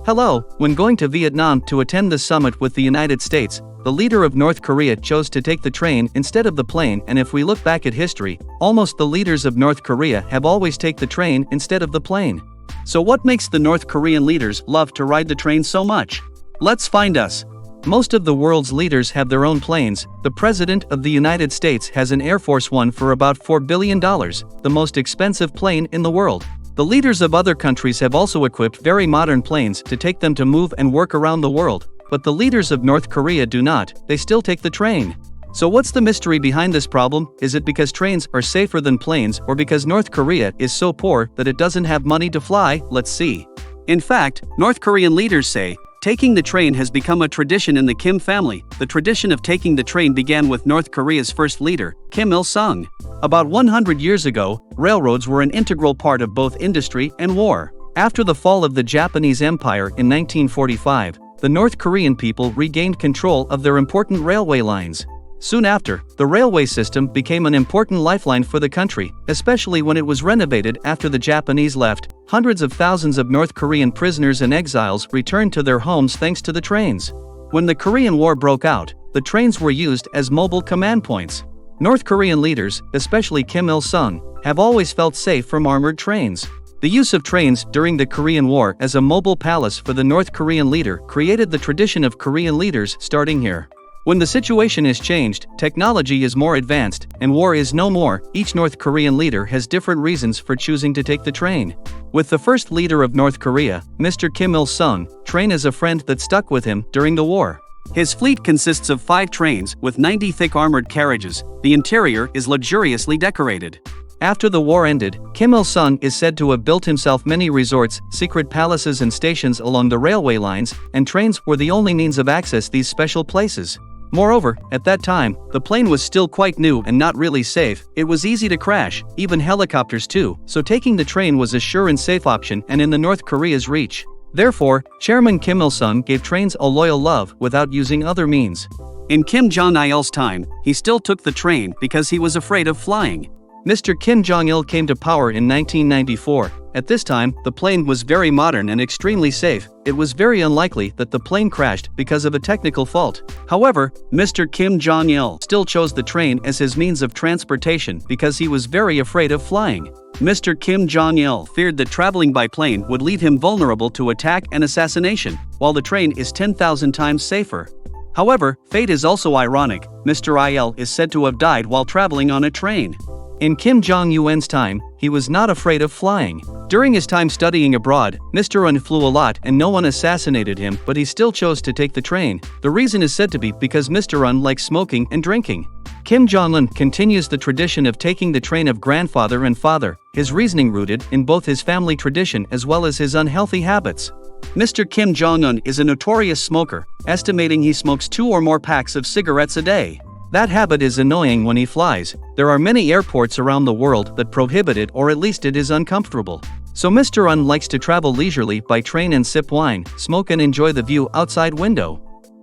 Hello, when going to Vietnam to attend the summit with the United States, the leader of North Korea chose to take the train instead of the plane, and if we look back at history, almost the leaders of North Korea have always taken the train instead of the plane. So what makes the North Korean leaders love to ride the train so much? Let's find us. Most of the world's leaders have their own planes. The President of the United States has an Air Force One for about $4 billion, the most expensive plane in the world. The leaders of other countries have also equipped very modern planes to take them to move and work around the world, but the leaders of North Korea do not, they still take the train. So what's the mystery behind this problem? Is it because trains are safer than planes, or because North Korea is so poor that it doesn't have money to fly? Let's see. In fact, North Korean leaders say, taking the train has become a tradition in the Kim family. The tradition of taking the train began with North Korea's first leader, Kim Ilsung. About 100 years ago, railroads were an integral part of both industry and war. After the fall of the Japanese Empire in 1945, the North Korean people regained control of their important railway lines. Soon after, the railway system became an important lifeline for the country, especially when it was renovated after the Japanese left. Hundreds of thousands of North Korean prisoners and exiles returned to their homes thanks to the trains. When the Korean War broke out, the trains were used as mobile command points. North Korean leaders, especially Kim Il-sung, have always felt safe from armored trains. The use of trains during the Korean War as a mobile palace for the North Korean leader created the tradition of Korean leaders starting here. When the situation is changed, technology is more advanced, and war is no more, each North Korean leader has different reasons for choosing to take the train. With the first leader of North Korea, Mr. Kim Il-sung, train is a friend that stuck with him during the war. His fleet consists of 5 trains with 90 thick armored carriages. The interior is luxuriously decorated. After the war ended, Kim Il-sung is said to have built himself many resorts, secret palaces and stations along the railway lines, and trains were the only means of access these special places. Moreover, at that time, the plane was still quite new and not really safe. It was easy to crash, even helicopters too, so taking the train was a sure and safe option and in the North Korea's reach. Therefore, Chairman Kim Il-sung gave trains a loyal love without using other means. In Kim Jong Il's time, he still took the train because he was afraid of flying. Mr. Kim Jong Il came to power in 1994. At this time, the plane was very modern and extremely safe. It was very unlikely that the plane crashed because of a technical fault. However, Mr. Kim Jong Il still chose the train as his means of transportation because he was very afraid of flying. Mr. Kim Jong Il feared that traveling by plane would leave him vulnerable to attack and assassination, while the train is 10,000 times safer. However, fate is also ironic. Mr. Il is said to have died while traveling on a train. In Kim Jong-un's time, he was not afraid of flying. During his time studying abroad, Mr. Un flew a lot and no one assassinated him, but he still chose to take the train. The reason is said to be because Mr. Un likes smoking and drinking. Kim Jong-un continues the tradition of taking the train of grandfather and father, his reasoning rooted in both his family tradition as well as his unhealthy habits. Mr. Kim Jong-un is a notorious smoker, estimating he smokes 2 or more packs of cigarettes a day. That habit is annoying when he flies. There are many airports around the world that prohibit it, or at least it is uncomfortable. So Mr. Un likes to travel leisurely by train and sip wine, smoke and enjoy the view outside window.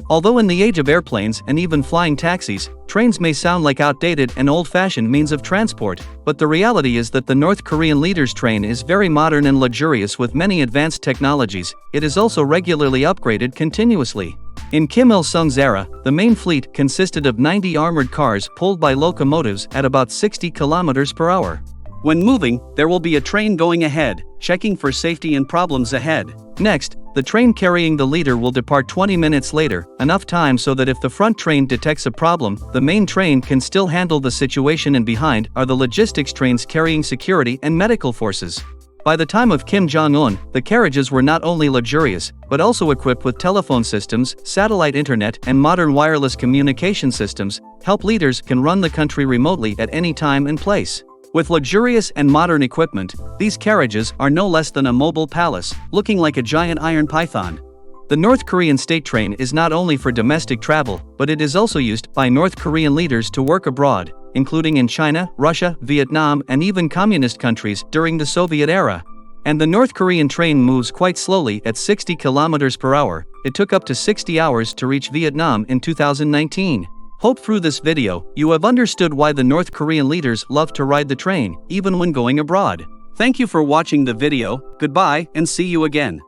Although in the age of airplanes and even flying taxis, trains may sound like outdated and old-fashioned means of transport, but the reality is that the North Korean leader's train is very modern and luxurious with many advanced technologies. It is also regularly upgraded continuously. In Kim Il-sung's era, the main fleet consisted of 90 armored cars pulled by locomotives at about 60 kilometers per hour. When moving, there will be a train going ahead, checking for safety and problems ahead. Next, the train carrying the leader will depart 20 minutes later, enough time so that if the front train detects a problem, the main train can still handle the situation, and behind are the logistics trains carrying security and medical forces. By the time of Kim Jong-un, the carriages were not only luxurious, but also equipped with telephone systems, satellite internet, and modern wireless communication systems. Help leaders can run the country remotely at any time and place. With luxurious and modern equipment, these carriages are no less than a mobile palace, looking like a giant iron python. The North Korean state train is not only for domestic travel, but it is also used by North Korean leaders to work abroad, including in China, Russia, Vietnam, and even communist countries during the Soviet era. And the North Korean train moves quite slowly at 60 kilometers per hour. It took up to 60 hours to reach Vietnam in 2019. Hope through this video, you have understood why the North Korean leaders love to ride the train, even when going abroad. Thank you for watching the video. Goodbye, and see you again.